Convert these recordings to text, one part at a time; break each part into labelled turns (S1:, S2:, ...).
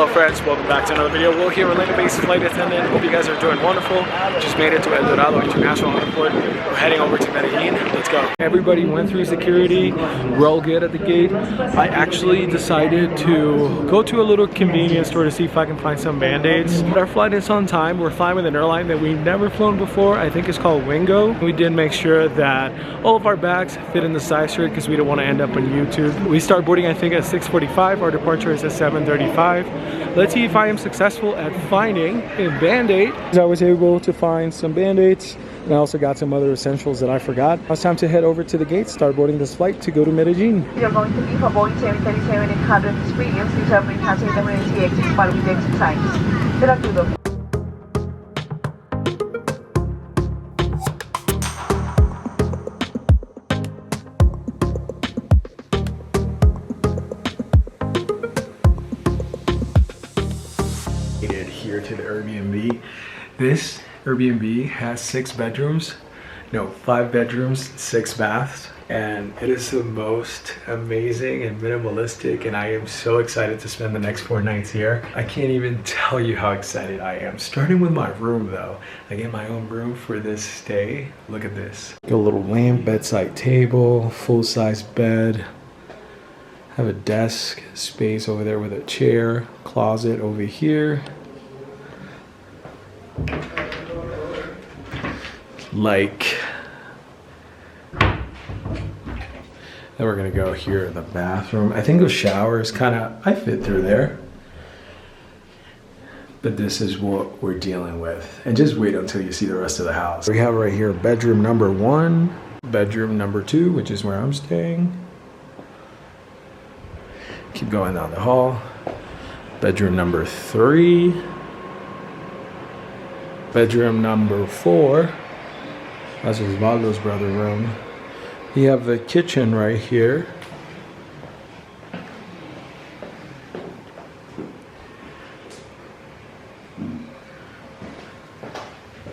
S1: Hello friends, welcome back to another video. Will here, Orlando-based flight attendant. Hope you guys are doing wonderful. Just made it to El Dorado International Airport. We're heading over to Medellin. Let's go. Everybody went through security. We're all good at the gate. I actually decided to go to a little convenience store to see if I can find some band-aids. Our flight is on time. We're flying with an airline that we've never flown before. I think it's called Wingo. We did make sure that all of our bags fit in the size chart because we don't want to end up on YouTube. We start boarding I think at 6:45. Our departure is at 7:35. Let's see if I am successful at finding a band-aid. I was able to find some band-aids and I also got some other essentials that I forgot. Now it's time to head over to the gate, start boarding this flight to go to Medellin.
S2: You're going to be for Boeing 737 and cabin experience. These are has emergency exit following the exit signs. Gracias.
S1: Here to the Airbnb. This Airbnb has 6 bedrooms. No, 5 bedrooms, 6 baths. And it is the most amazing and minimalistic, and I am so excited to spend the next 4 nights here. I can't even tell you how excited I am. Starting with my room though. I get my own room for this stay. Look at this. Got a little lamp, bedside table, full-size bed. Have a desk space over there with a chair, closet over here. Like, then we're gonna go here in the bathroom. I think the shower is kind of, I fit through there. But this is what we're dealing with. And just wait until you see the rest of the house. We have right here bedroom number 1, bedroom number 2, which is where I'm staying. Keep going down the hall. Bedroom number 3. Bedroom number 4. That's Osvaldo's brother room. You have the kitchen right here.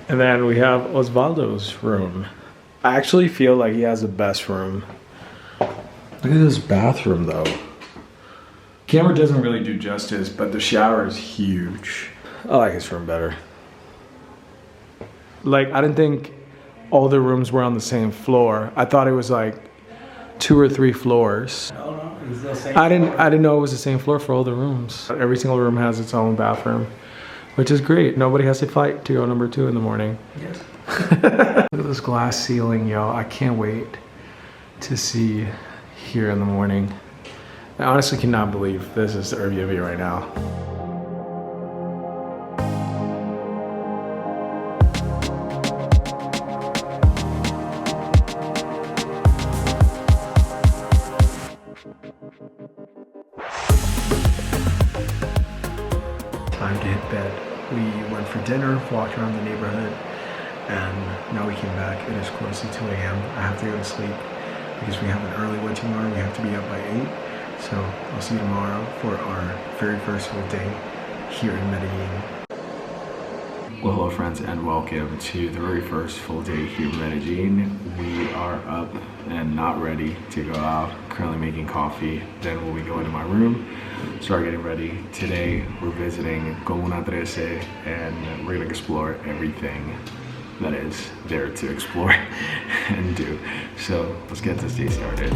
S1: And then we have Osvaldo's room. I actually feel like he has the best room. Look at this bathroom though. Camera doesn't really do justice, but the shower is huge. I like his room better. Like, I didn't think all the rooms were on the same floor. I thought it was like 2 or 3 floors. No, it's the same. I didn't know it was the same floor for all the rooms. Every single room has its own bathroom, which is great. Nobody has to fight to go number 2 in the morning. Yes. Look at this glass ceiling, y'all. I can't wait to see here in the morning. I honestly cannot believe this is the Airbnb right now. Time to hit bed. We went for dinner, walked around the neighborhood, and now we came back. It is close to 2 a.m. I have to go to sleep because we have an early one tomorrow. We have to be up by 8. So I'll see you tomorrow for our very first full day here in Medellin. Well, hello friends, and welcome to the very first full day here in Medellin. We are up and not ready to go out. Currently making coffee. Then we'll be going to my room, start getting ready. Today we're visiting Comuna 13 and we're gonna explore everything that is there to explore and do. So let's get this day started.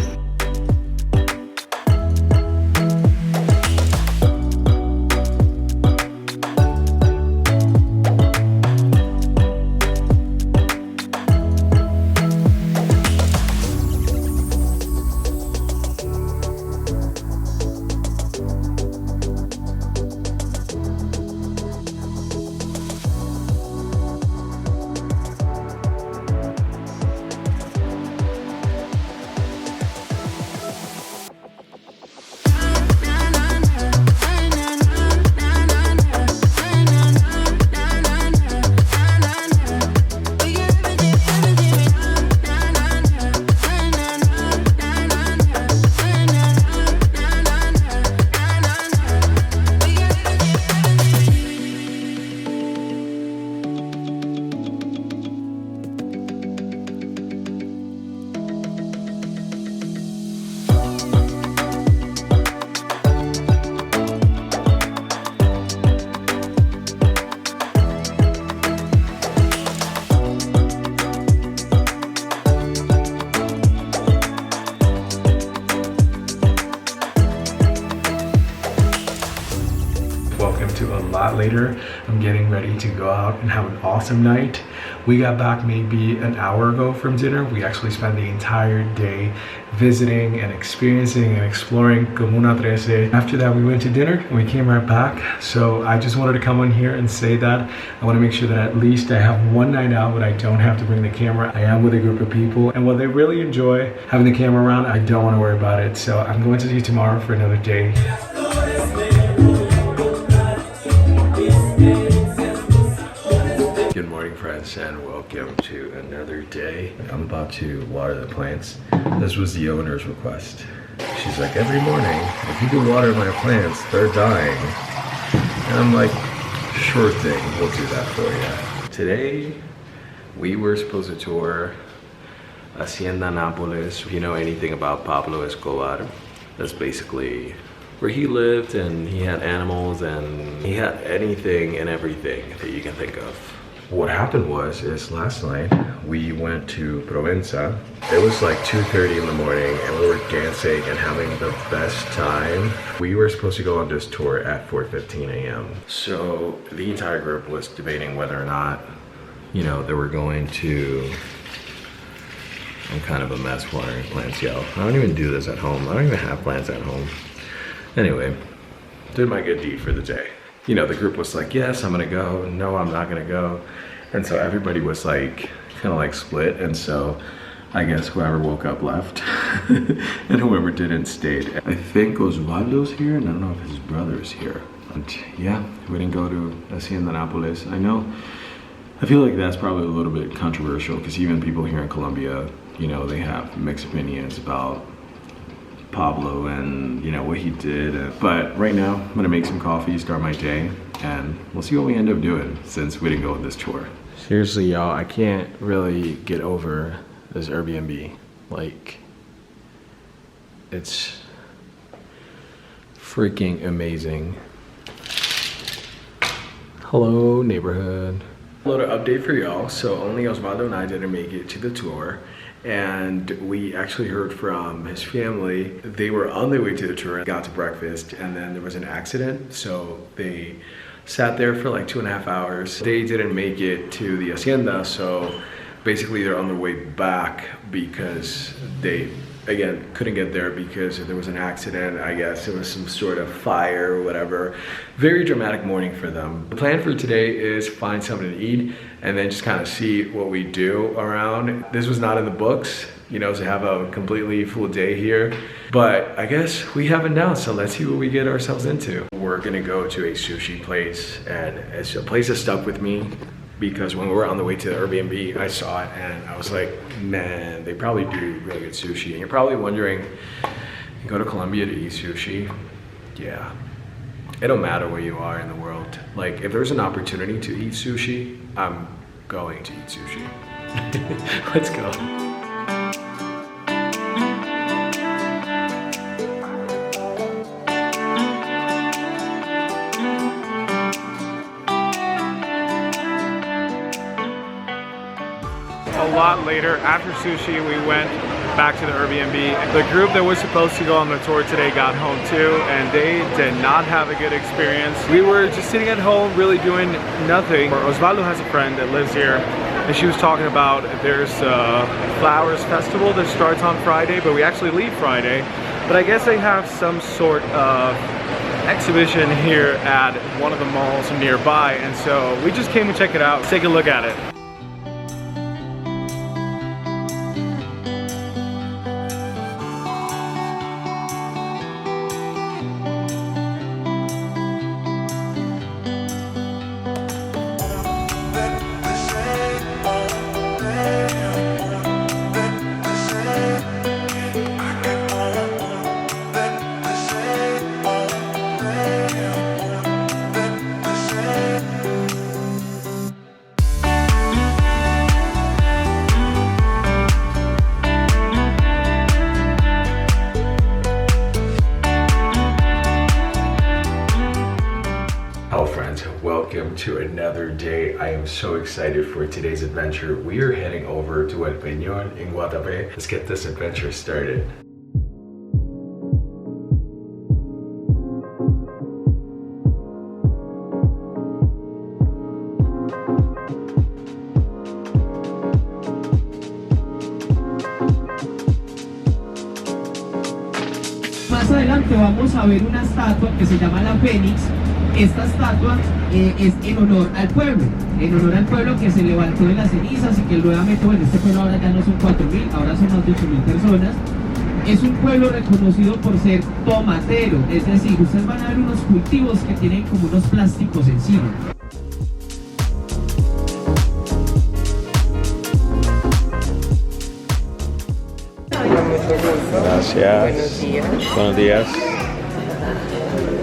S1: lot later. I'm getting ready to go out and have an awesome night. We got back maybe an hour ago from dinner. We actually spent the entire day visiting and experiencing and exploring Comuna 13. After that, we went to dinner and we came right back. So I just wanted to come on here and say that I want to make sure that at least I have one night out where I don't have to bring the camera. I am with a group of people, and while they really enjoy having the camera around, I don't want to worry about it. So I'm going to see you tomorrow for another day. Good morning, friends, and welcome to another day. I'm about to water the plants. This was the owner's request. She's like, every morning, if you can water my plants, they're dying. And I'm like, sure thing, we'll do that for you. Today, we were supposed to tour Hacienda Nápoles. If you know anything about Pablo Escobar, that's basically where he lived, and he had animals, and he had anything and everything that you can think of. What happened is last night we went to Provenza. It was like 2:30 in the morning and we were dancing and having the best time. We were supposed to go on this tour at 4:15 a.m. So the entire group was debating whether or not, you know, they were going to... I'm kind of a mess watering plants, yo. I don't even do this at home. I don't even have plants at home. Anyway, did my good deed for the day. You know, the group was like, yes, I'm gonna go. No, I'm not gonna go. And so everybody was like, kind of like split. And so I guess whoever woke up left and whoever didn't stayed. I think Osvaldo's here, and I don't know if his brother's here. But yeah, we didn't go to Hacienda Nápoles. I feel like that's probably a little bit controversial because even people here in Colombia, you know, they have mixed opinions about Pablo and, you know, what he did. But right now, I'm gonna make some coffee, start my day, and we'll see what we end up doing since we didn't go on this tour. Seriously, y'all, I can't really get over this Airbnb. Like, it's freaking amazing. Hello, neighborhood. Little update for y'all. So only Osvaldo and I didn't make it to the tour, and we actually heard from his family. They were on their way to the tour, got to breakfast, and then there was an accident. So they sat there for like 2.5 hours. They didn't make it to the hacienda, so basically they're on their way back because they, again, couldn't get there because there was an accident. I guess it was some sort of fire or whatever. Very dramatic morning for them. The plan for today is find something to eat and then just kind of see what we do around. This was not in the books, you know, to have a completely full day here, but I guess we have it now, so let's see what we get ourselves into. We're gonna go to a sushi place, and it's a place that stuck with me because when we were on the way to the Airbnb, I saw it and I was like, man, they probably do really good sushi. And you're probably wondering, you go to Colombia to eat sushi? Yeah, it don't matter where you are in the world. Like, if there's an opportunity to eat sushi, I'm going to eat sushi. Let's go. A lot later, after sushi, we went back to the Airbnb. The group that was supposed to go on the tour today got home too, and they did not have a good experience. We were just sitting at home, really doing nothing. Osvaldo has a friend that lives here, and she was talking about there's a flowers festival that starts on Friday, but we actually leave Friday. But I guess they have some sort of exhibition here at one of the malls nearby, and so we just came to check it out. Let's take a look at it. Welcome to another day. I am so excited for today's adventure. We are heading over to El Peñón in Guatapé. Let's get this adventure started.
S3: adelante vamos a ver una estatua que se llama la Fénix. Esta estatua es en honor al pueblo que se levantó de las cenizas y que nuevamente, bueno, este pueblo ahora ya no son 4.000, ahora son más de 8.000 personas. Es un pueblo reconocido por ser tomatero, es decir, ustedes van a ver unos cultivos que tienen como unos plásticos encima.
S1: Gracias. Buenos días.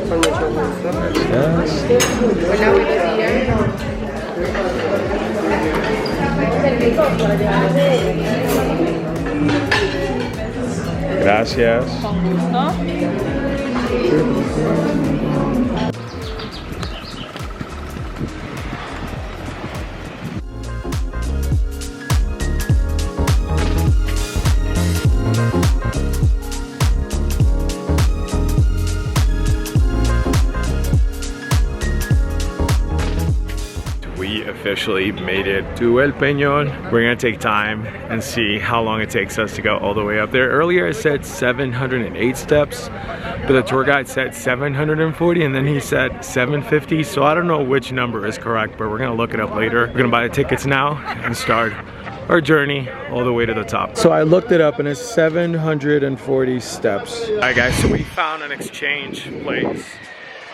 S4: Con mucho gusto.
S1: Gracias.
S4: Hola, buenos días.
S1: Gracias.
S4: Con gusto.
S1: We officially made it to El Peñón. We're gonna take time and see how long it takes us to go all the way up there. Earlier it said 708 steps, but the tour guide said 740 and then he said 750. So I don't know which number is correct, but we're gonna look it up later. We're gonna buy the tickets now and start our journey all the way to the top. So I looked it up and it's 740 steps. All right guys, so we found an exchange place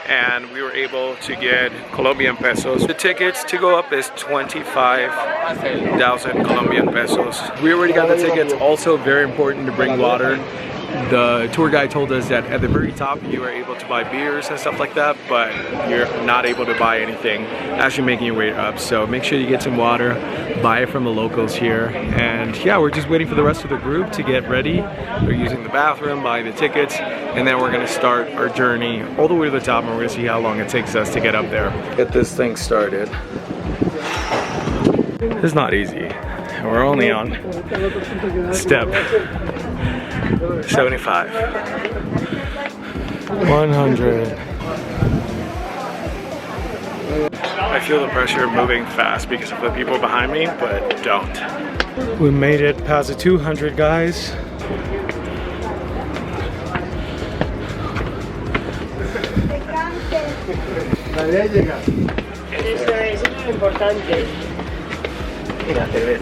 S1: and we were able to get Colombian pesos. The tickets to go up is 25,000 Colombian pesos. We already got the tickets. Also very important to bring water. The tour guide told us that at the very top you are able to buy beers and stuff like that, but you're not able to buy anything as you're making your way up. So make sure you get some water, buy it from the locals here. And yeah, we're just waiting for the rest of the group to get ready. They're using the bathroom, buying the tickets, and then we're gonna start our journey all the way to the top and we're gonna see how long it takes us to get up there. Get this thing started. It's not easy. We're only on step 75, 100. I feel the pressure moving fast because of the people behind me, but don't. We made it past the 200, guys.
S4: Eso es lo importante.
S1: Mira, te ves.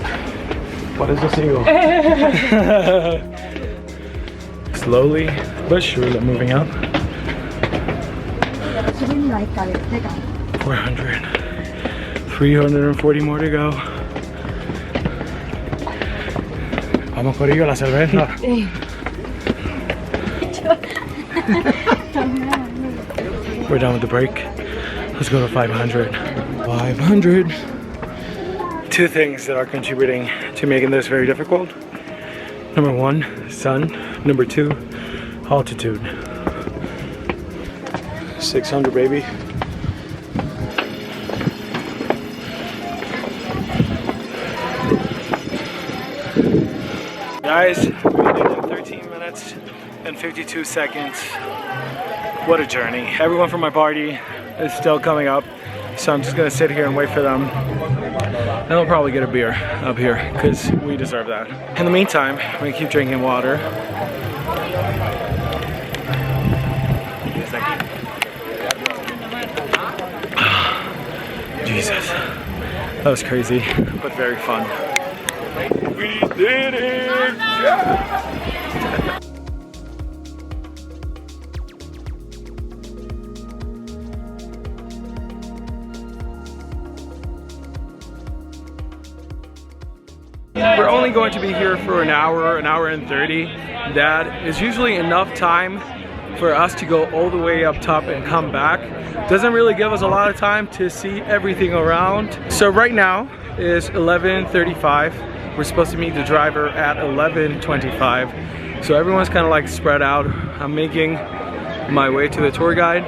S1: Por eso sigo. Slowly but surely moving up. 400. 340 more to go. Vamos Corillo, la cerveza. We're done with the break. Let's go to 500. 500. Two things that are contributing to making this very difficult. Number one, sun. Number two, altitude. 600, baby. Guys, we did it in 13 minutes and 52 seconds. What a journey. Everyone from my party is still coming up, so I'm just gonna sit here and wait for them. And I'll probably get a beer up here because we deserve that. In the meantime, I'm gonna keep drinking water. Jesus, that was crazy, but very fun. We did it! Yeah! We're only going to be here for an hour and 30. That is usually enough time for us to go all the way up top and come back. Doesn't really give us a lot of time to see everything around. So right now is 11:35. We're supposed to meet the driver at 11:25. So everyone's kind of like spread out. I'm making my way to the tour guide.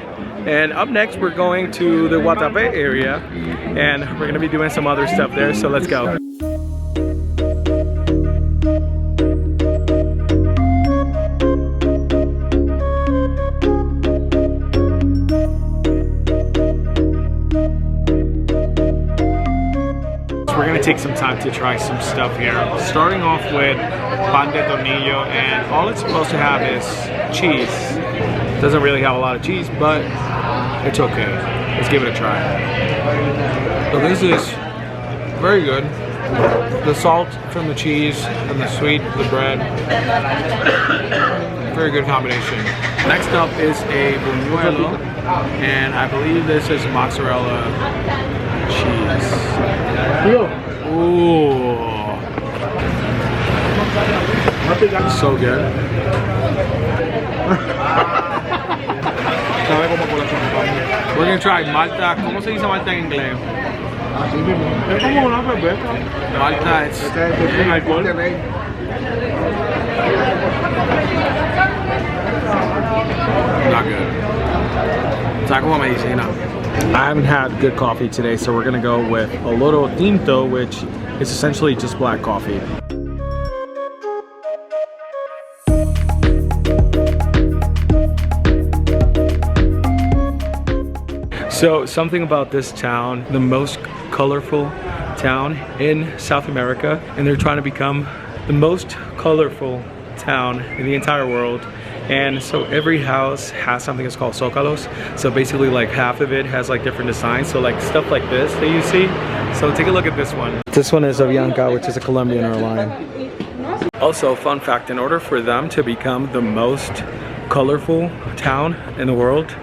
S1: And up next we're going to the Guatapé area and we're gonna be doing some other stuff there. So let's go. take some time to try some stuff here. Starting off with pan de tornillo, and all it's supposed to have is cheese. Doesn't really have a lot of cheese, but it's okay. Let's give it a try. So this is very good. The salt from the cheese and the sweet of the bread. Very good combination. Next up is a buñuelo, and I believe this is mozzarella cheese. Ooh. So good. We're gonna try Malta. ¿Cómo se dice Malta en inglés?
S5: Es como una cerveza.
S1: Malta es
S5: sin alcohol.
S1: Not good. Está como medicina. I haven't had good coffee today, so we're gonna go with a little tinto, which is essentially just black coffee. So something about this town, the most colorful town in South America, and they're trying to become the most colorful town in the entire world. And so every house has something that's called zócalos. So basically like half of it has like different designs. So like stuff like this that you see. So take a look at this one. This one is Avianca, which is a Colombian airline. Also, fun fact, in order for them to become the most colorful town in the world,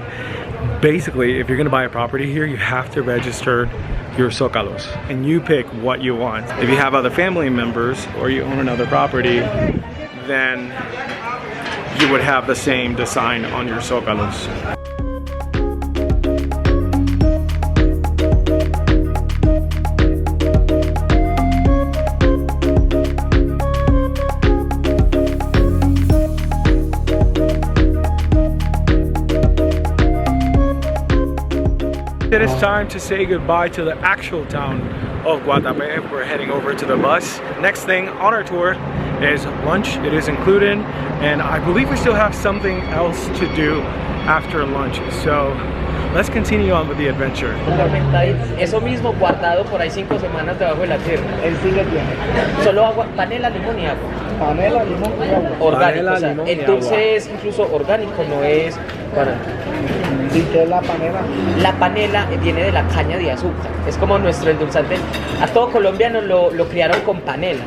S1: basically, if you're gonna buy a property here, you have to register your zócalos, and you pick what you want. If you have other family members or you own another property, then you would have the same design on your zócalos. It is time to say goodbye to the actual town of Guatapé. We're heading over to the bus. Next thing on our tour is lunch. It is included, and I believe we still have something else to do after lunch. So let's continue on with the adventure.
S4: Eso mismo guardado por ahí 5 semanas debajo de la tierra.
S5: Él sigue tiene.
S4: Solo agua, panela, limón y agua.
S5: Panela, limón y agua.
S4: Orgánico,
S1: Panela,
S4: o sea,
S1: limón y
S4: entonces incluso orgánico no es para...
S5: ¿Y qué es la panela?
S4: La panela viene de la caña de azúcar. Es como nuestro endulzante. A todo colombiano lo criaron con panela.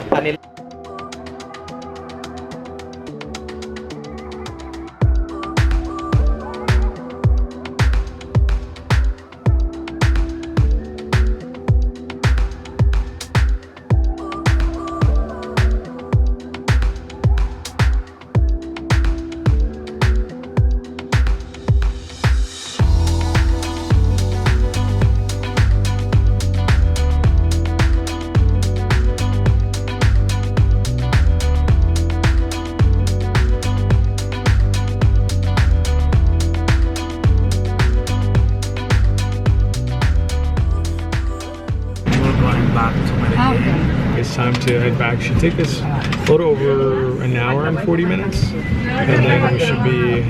S1: It's time to head back. Should take us a little over an hour and 40 minutes, and then we should be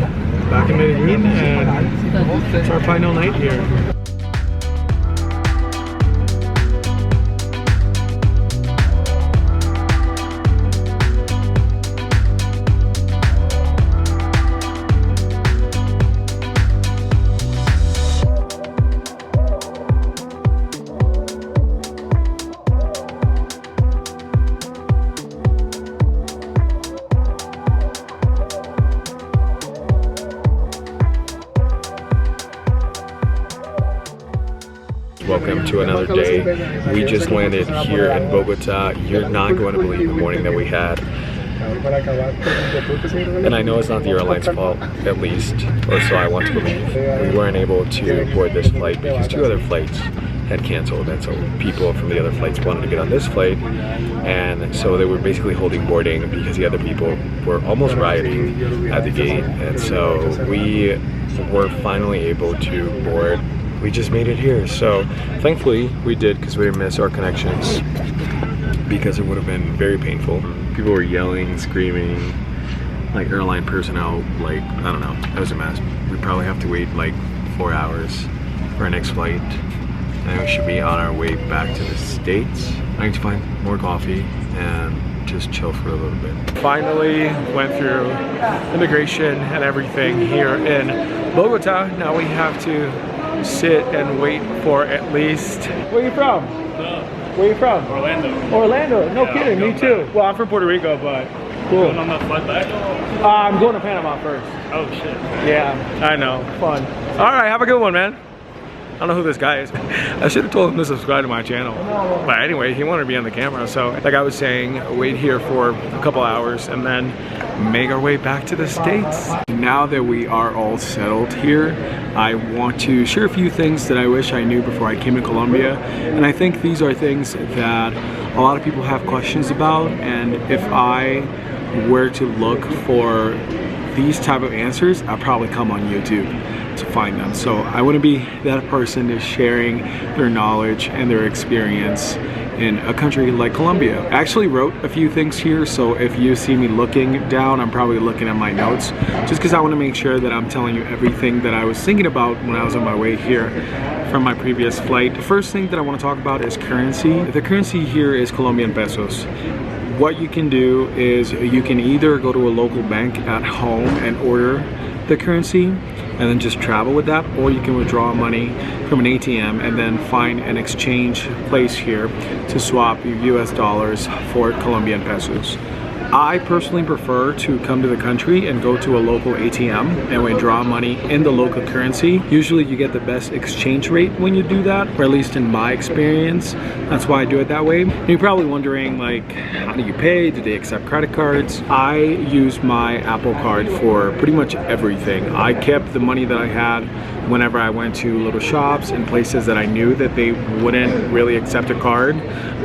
S1: back in Medellin, and it's our final night here. Welcome to another day. We just landed here in Bogota. You're not going to believe the morning that we had. And I know it's not the airline's fault, at least, or so I want to believe. We weren't able to board this flight because 2 other flights had canceled, and so people from the other flights wanted to get on this flight, and so they were basically holding boarding because the other people were almost rioting at the gate, and so we were finally able to board. We just made it here, so thankfully we did, because we didn't miss our connections, because it would have been very painful. People were yelling, screaming, like airline personnel, like, I don't know, it was a mess. We probably have to wait like 4 hours for our next flight. and we should be on our way back to the States. I need to find more coffee and just chill for a little bit. Finally went through immigration and everything here in Bogota. Now we have to sit and wait for at least... Where are you from? Where are you from?
S5: Orlando.
S1: Orlando? No
S5: Yeah,
S1: kidding, me too. Well, I'm from Puerto Rico, but cool.
S5: Going on the flight back?
S1: I'm going to Panama first.
S5: Oh shit.
S1: Yeah, I know. Fun. All right, have a good one, man. I don't know who this guy is. I should have told him to subscribe to my channel. But anyway, he wanted to be on the camera. So like I was saying, wait here for a couple hours and then make our way back to the States. Now that we are all settled here, I want to share a few things that I wish I knew before I came to Colombia. And I think these are things that a lot of people have questions about. And if I were to look for these type of answers, I'll probably come on YouTube to find them. So I want to be that person is sharing their knowledge and their experience in a country like Colombia. I actually wrote a few things here, so if you see me looking down, I'm probably looking at my notes, just because I want to make sure that I'm telling you everything that I was thinking about when I was on my way here from my previous flight. The first thing that I want to talk about is currency. The currency here is Colombian pesos. What you can do is you can either go to a local bank at home and order the currency and then just travel with that, or you can withdraw money from an ATM and then find an exchange place here to swap your US dollars for Colombian pesos. I personally prefer to come to the country and go to a local ATM and withdraw money in the local currency. Usually you get the best exchange rate when you do that, or at least in my experience. That's why I do it that way. And you're probably wondering, like, how do you pay? Do they accept credit cards? I use my Apple Card for pretty much everything. I kept the money that I had whenever I went to little shops and places that I knew that they wouldn't really accept a card,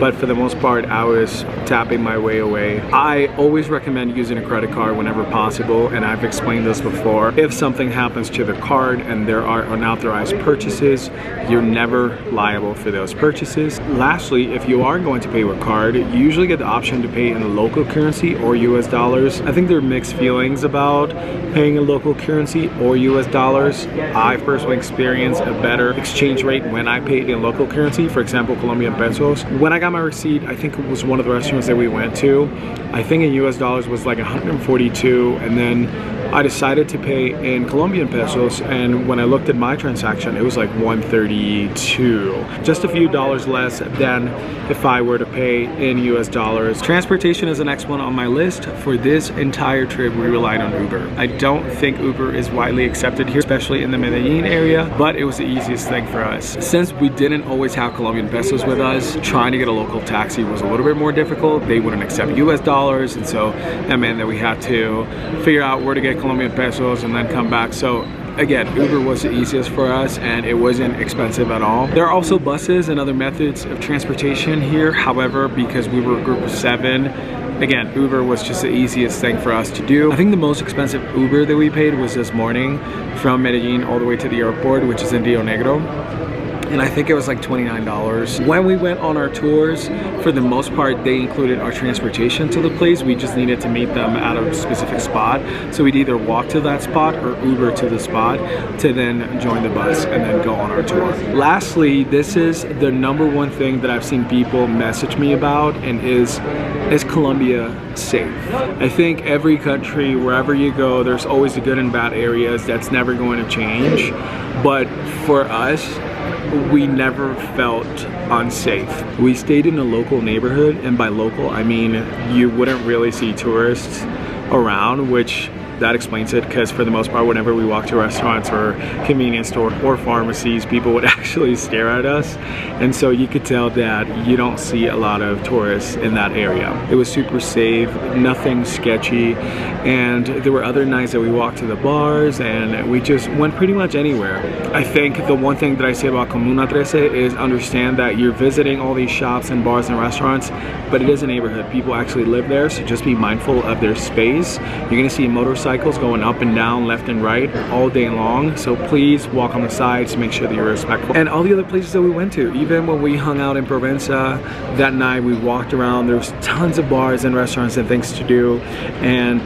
S1: but for the most part I was tapping my way away. I always recommend using a credit card whenever possible, and I've explained this before. If something happens to the card and there are unauthorized purchases, you're never liable for those purchases. Lastly, if you are going to pay with card, you usually get the option to pay in the local currency or US dollars. I think there are mixed feelings about paying in local currency or US dollars. I've personally experienced a better exchange rate when I paid in local currency, for example Colombian pesos. When I got my receipt, I think it was one of the restaurants that we went to, I think in US dollars was like 142, and then I decided to pay in Colombian pesos, and when I looked at my transaction, it was like 132. Just a few dollars less than if I were to pay in US dollars. Transportation is the next one on my list. For this entire trip, we relied on Uber. I don't think Uber is widely accepted here, especially in the Medellin area, but it was the easiest thing for us. Since we didn't always have Colombian pesos with us, trying to get a local taxi was a little bit more difficult. They wouldn't accept US dollars, and so that meant that we had to figure out where to get Colombian pesos and then come back. So again, Uber was the easiest for us, and it wasn't expensive at all. There are also buses and other methods of transportation here. However, because we were a group of 7, again, Uber was just the easiest thing for us to do. I think the most expensive Uber that we paid was this morning from Medellin all the way to the airport, which is in Rio Negro. And I think it was like $29. When we went on our tours, for the most part, they included our transportation to the place. We just needed to meet them at a specific spot. So we'd either walk to that spot or Uber to the spot to then join the bus and then go on our tour. Lastly, this is the #1 thing that I've seen people message me about, and is Colombia safe? I think every country, wherever you go, there's always the good and bad areas. That's never going to change. But for us, we never felt unsafe. We stayed in a local neighborhood, and by local I mean you wouldn't really see tourists around, which that explains it, because for the most part whenever we walk to restaurants or convenience store or pharmacies, people would actually stare at us, and so you could tell that you don't see a lot of tourists in that area. It was super safe, nothing sketchy, and there were other nights that we walked to the bars and we just went pretty much anywhere. I think the one thing that I say about Comuna 13 is understand that you're visiting all these shops and bars and restaurants, but it is a neighborhood. People actually live there, so just be mindful of their space. You're gonna see motorcycles going up and down, left and right all day long, so please walk on the sides, make sure that you're respectful. And all the other places that we went to, even when we hung out in Provenza that night, we walked around, there was tons of bars and restaurants and things to do, and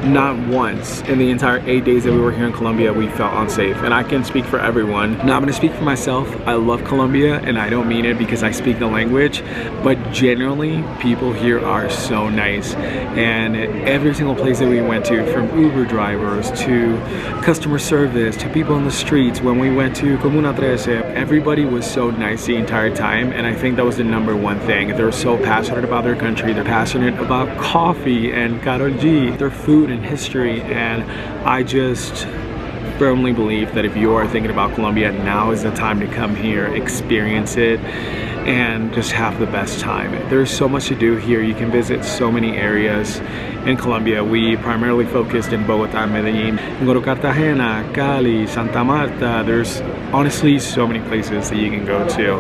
S1: not once in the entire 8 days that we were here in Colombia we felt unsafe, and I can speak for everyone. Now I'm gonna speak for myself. I love Colombia, and I don't mean it because I speak the language, but generally people here are so nice, and every single place that we went to, from Uber drivers to customer service to people in the streets, when we went to Comuna 13, everybody was so nice the entire time, and I think that was the #1 thing. They're so passionate about their country, they're passionate about coffee and Karol G, their food and history, and I just firmly believe that if you are thinking about Colombia, now is the time to come here, experience it, and just have the best time. There's so much to do here. You can visit so many areas in Colombia. We primarily focused in Bogota, Medellin, go to Cartagena, Cali, Santa Marta. There's honestly so many places that you can go to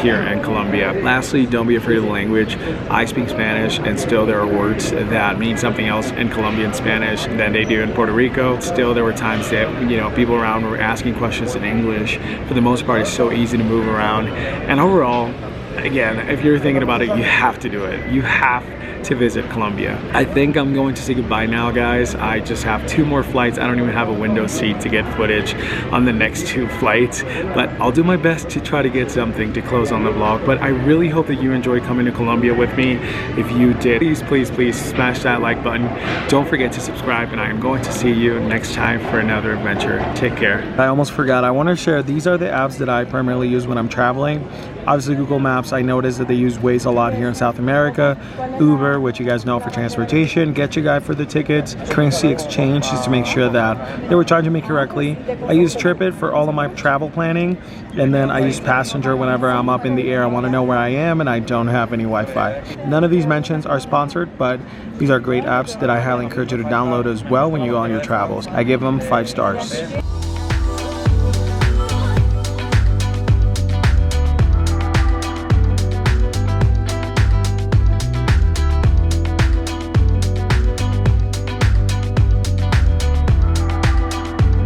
S1: here in Colombia. Lastly, don't be afraid of the language. I speak Spanish, and still there are words that mean something else in Colombian Spanish than they do in Puerto Rico. Still, there were times that, you know, people around were asking questions in English. For the most part, it's so easy to move around. And overall, again, if you're thinking about it, you have to do it. You have to visit Colombia. I think I'm going to say goodbye now, guys. I just have 2 more flights. I don't even have a window seat to get footage on the next 2 flights, but I'll do my best to try to get something to close on the vlog. But I really hope that you enjoyed coming to Colombia with me. If you did, please smash that like button. Don't forget to subscribe, and I am going to see you next time for another adventure. Take care. I almost forgot. I want to share, these are the apps that I primarily use when I'm traveling. Obviously Google Maps, I noticed that they use Waze a lot here in South America. Uber, which you guys know for transportation. Get Your Guide for the tickets. Currency exchange, just to make sure that they were charging me correctly. I use TripIt for all of my travel planning. And then I use Passenger whenever I'm up in the air. I want to know where I am and I don't have any Wi-Fi. None of these mentions are sponsored, but these are great apps that I highly encourage you to download as well when you go on your travels. I give them 5 stars.